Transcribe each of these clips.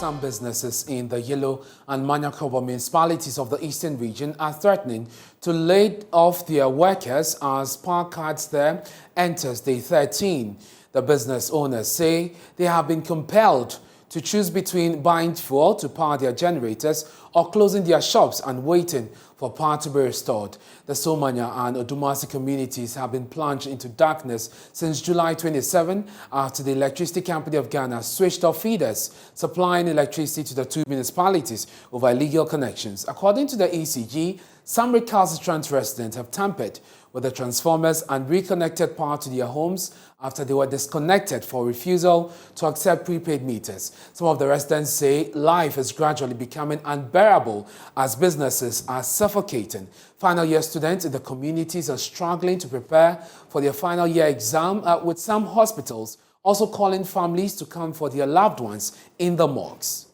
some businesses in the Yilo and Manya Krobo municipalities of the eastern region are threatening to lay off their workers as power cuts there enters day 13. The business owners say they have been compelled to choose between buying fuel to power their generators or closing their shops and waiting for power to be restored. The Manya and Odumasi communities have been plunged into darkness since July 27 after the Electricity Company of Ghana switched off feeders supplying electricity to the two municipalities over illegal connections. According to the ECG, some recalcitrant residents have tampered with the transformers and reconnected power to their homes after they were disconnected for refusal to accept prepaid meters. Some of the residents say life is gradually becoming unbearable as businesses are suffocating. Final year students in the communities are struggling to prepare for their final year exam, with some hospitals also calling families to come for their loved ones in the morgues.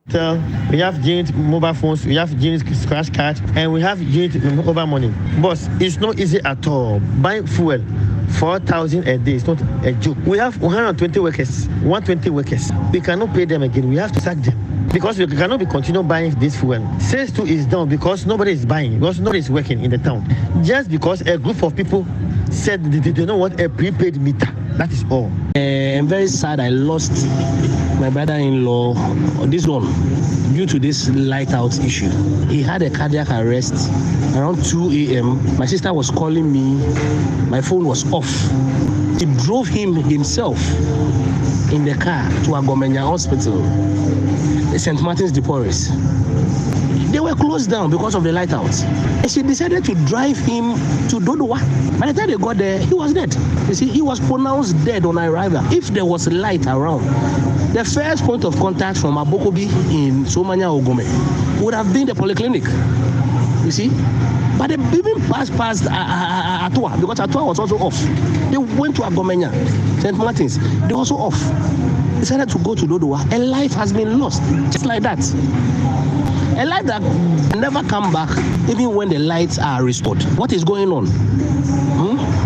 We have joint mobile phones, we have joint scratch cards, and we have joint mobile money. Boss, it's not easy at all. Buying fuel, 4,000 a day, it's not a joke. We have 120 workers, 120 workers. We cannot pay them again. We have to sack them because we cannot be continue buying this fuel. Sales too is down because nobody is buying, because nobody is working in the town. Just because a group of people said they don't want a prepaid meter. That is all. I'm very sad I lost my brother-in-law, this one, due to this light-out issue. He had a cardiac arrest around 2 a.m. My sister was calling me. My phone was off. He drove him himself in the car to Manya Hospital, St. Martin's de Porres. They were closed down because of the light out. And she decided to drive him to Dodowa. By the time they got there, he was dead. You see, he was pronounced dead on arrival. If there was light around, the first point of contact from Abokobi in Somanya Ogome would have been the polyclinic. You see? But they even passed Atua, because Atua was also off. They went to Agomenya, St. Martin's. They were also off. They decided to go to Dodowa. A life has been lost, just like that. A life that never come back, even when the lights are restored. What is going on?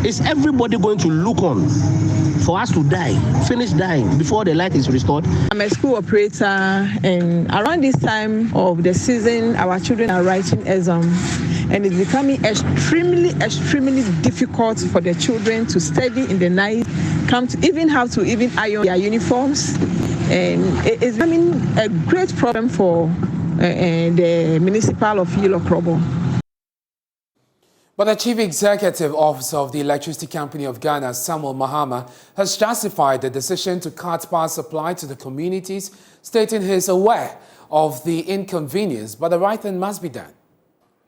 Is everybody going to look on for us to die, finish dying before the light is restored? I'm a school operator, and around this time of the season, our children are writing exam, and it's becoming extremely difficult for the children to study in the night, have to iron their uniforms, and it's becoming a great problem for the municipal of Yilo Krobo. But the Chief Executive Officer of the Electricity Company of Ghana, Samuel Mahama, has justified the decision to cut power supply to the communities, stating he is aware of the inconvenience, but the right thing must be done.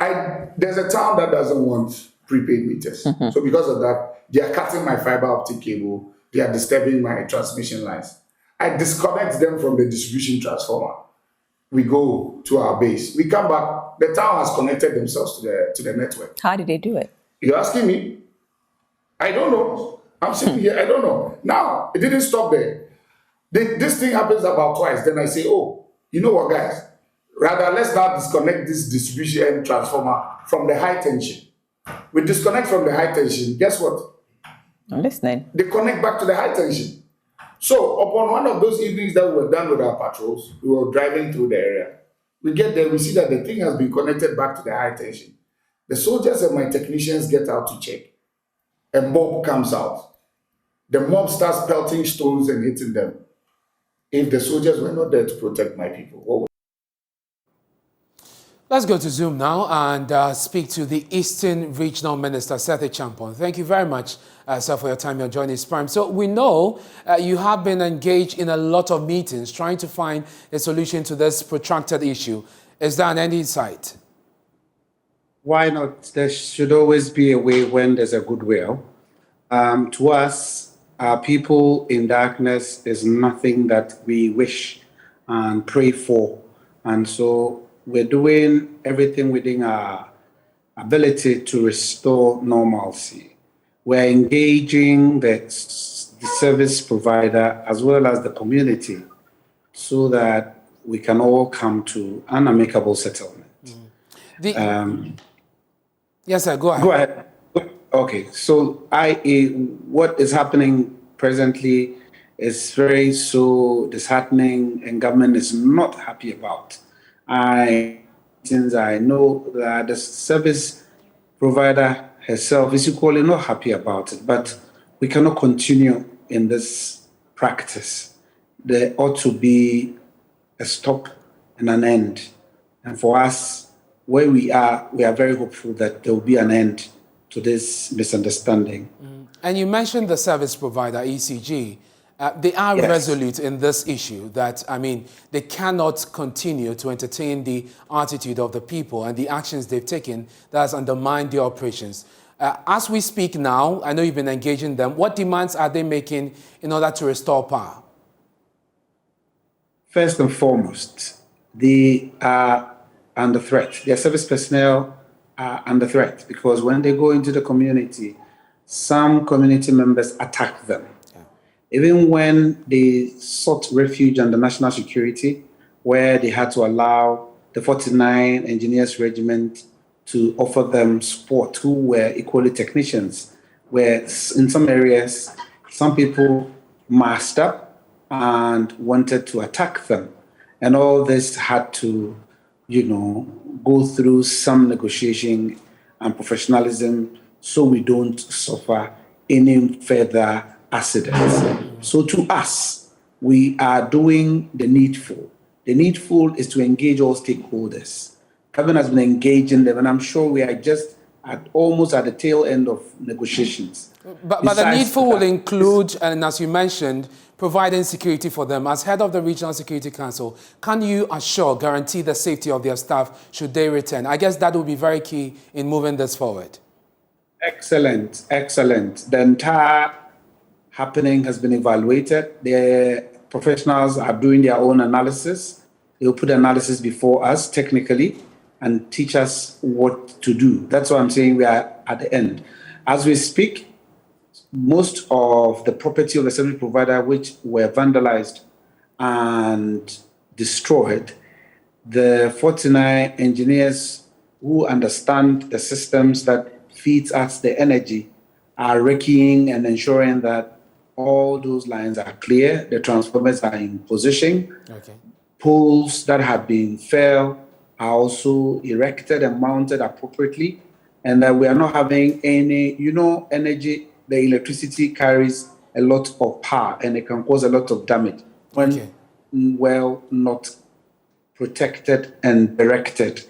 There's a town that doesn't want prepaid meters. So because of that, they are cutting my fiber optic cable, they are disturbing my transmission lines. I disconnect them from the distribution transformer. We go to our base. We come back. The town has connected themselves to the network. How did they do it? You're asking me? I don't know. I'm sitting here. I don't know. Now, it didn't stop there. This thing happens about twice. Then I say, oh, you know what, guys? Rather, let's now disconnect this distribution transformer from the high tension. We disconnect from the high tension. Guess what? I'm listening. They connect back to the high tension. So upon one of those evenings that we were done with our patrols, we were driving through the area. We get there, we see that the thing has been connected back to the high tension. The soldiers and my technicians get out to check. A mob comes out. The mob starts pelting stones and hitting them. If the soldiers were not there to protect my people, what would... Let's go to Zoom now and speak to the Eastern Regional Minister, Seth Champon. Thank you very much, sir, for your time. You're joining us, Prime. So we know you have been engaged in a lot of meetings trying to find a solution to this protracted issue. Is there an end in sight? Why not? There should always be a way when there's a goodwill. To us, our people in darkness is nothing that we wish and pray for. And so we're doing everything within our ability to restore normalcy. We're engaging the service provider as well as the community so that we can all come to an amicable settlement. Yes, sir, go ahead. Go ahead. Okay, so what is happening presently is very so disheartening and government is not happy about. Since I know that the service provider herself is equally not happy about it, but we cannot continue in this practice. There ought to be a stop and an end. And for us, where we are very hopeful that there will be an end to this misunderstanding. And you mentioned the service provider, ECG. They are resolute in this issue that, I mean, they cannot continue to entertain the attitude of the people and the actions they've taken that has undermined their operations. As we speak now, I know you've been engaging them. What demands are they making in order to restore power? First and foremost, they are under threat. Their service personnel are under threat because when they go into the community, some community members attack them. Even when they sought refuge under national security, where they had to allow the 49 Engineers Regiment to offer them support, who were equally technicians, where in some areas, some people masked up and wanted to attack them. And all this had to, go through some negotiation and professionalism so we don't suffer any further accidents. So to us, we are doing the needful. The needful is to engage all stakeholders. Government has been engaging them, and I'm sure we are just almost at the tail end of negotiations. But the needful will include, and as you mentioned, providing security for them. As head of the Regional Security Council, can you guarantee the safety of their staff should they return? I guess that will be very key in moving this forward. Excellent. The entire happening has been evaluated. The professionals are doing their own analysis. They will put the analysis before us technically and teach us what to do. That's why I'm saying we are at the end. As we speak, most of the property of the service provider which were vandalized and destroyed, the 49 engineers who understand the systems that feeds us the energy are raking and ensuring that all those lines are clear, the transformers are in position, poles that have been fell are also erected and mounted appropriately, and that we are not having any, energy, the electricity carries a lot of power and it can cause a lot of damage when well not protected and directed.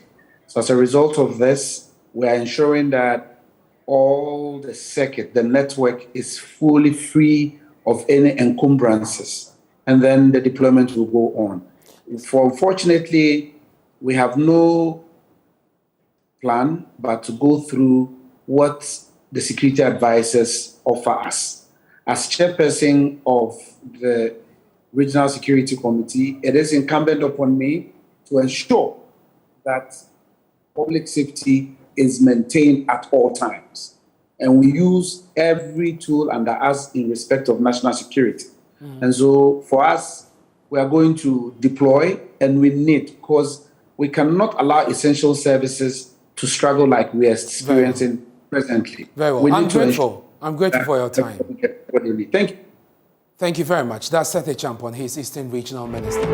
So as a result of this, we are ensuring that all the circuit, the network is fully free of any encumbrances, and then the deployment will go on. Unfortunately, we have no plan but to go through what the security advisors offer us. As chairperson of the Regional Security Committee, it is incumbent upon me to ensure that public safety is maintained at all times. And we use every tool under us in respect of national security. And so for us, we are going to deploy, and we need, because we cannot allow essential services to struggle like we are experiencing presently. Very well. I'm grateful for your time. Thank you. Thank you very much. That's Seth Champon. He's Eastern Regional Minister.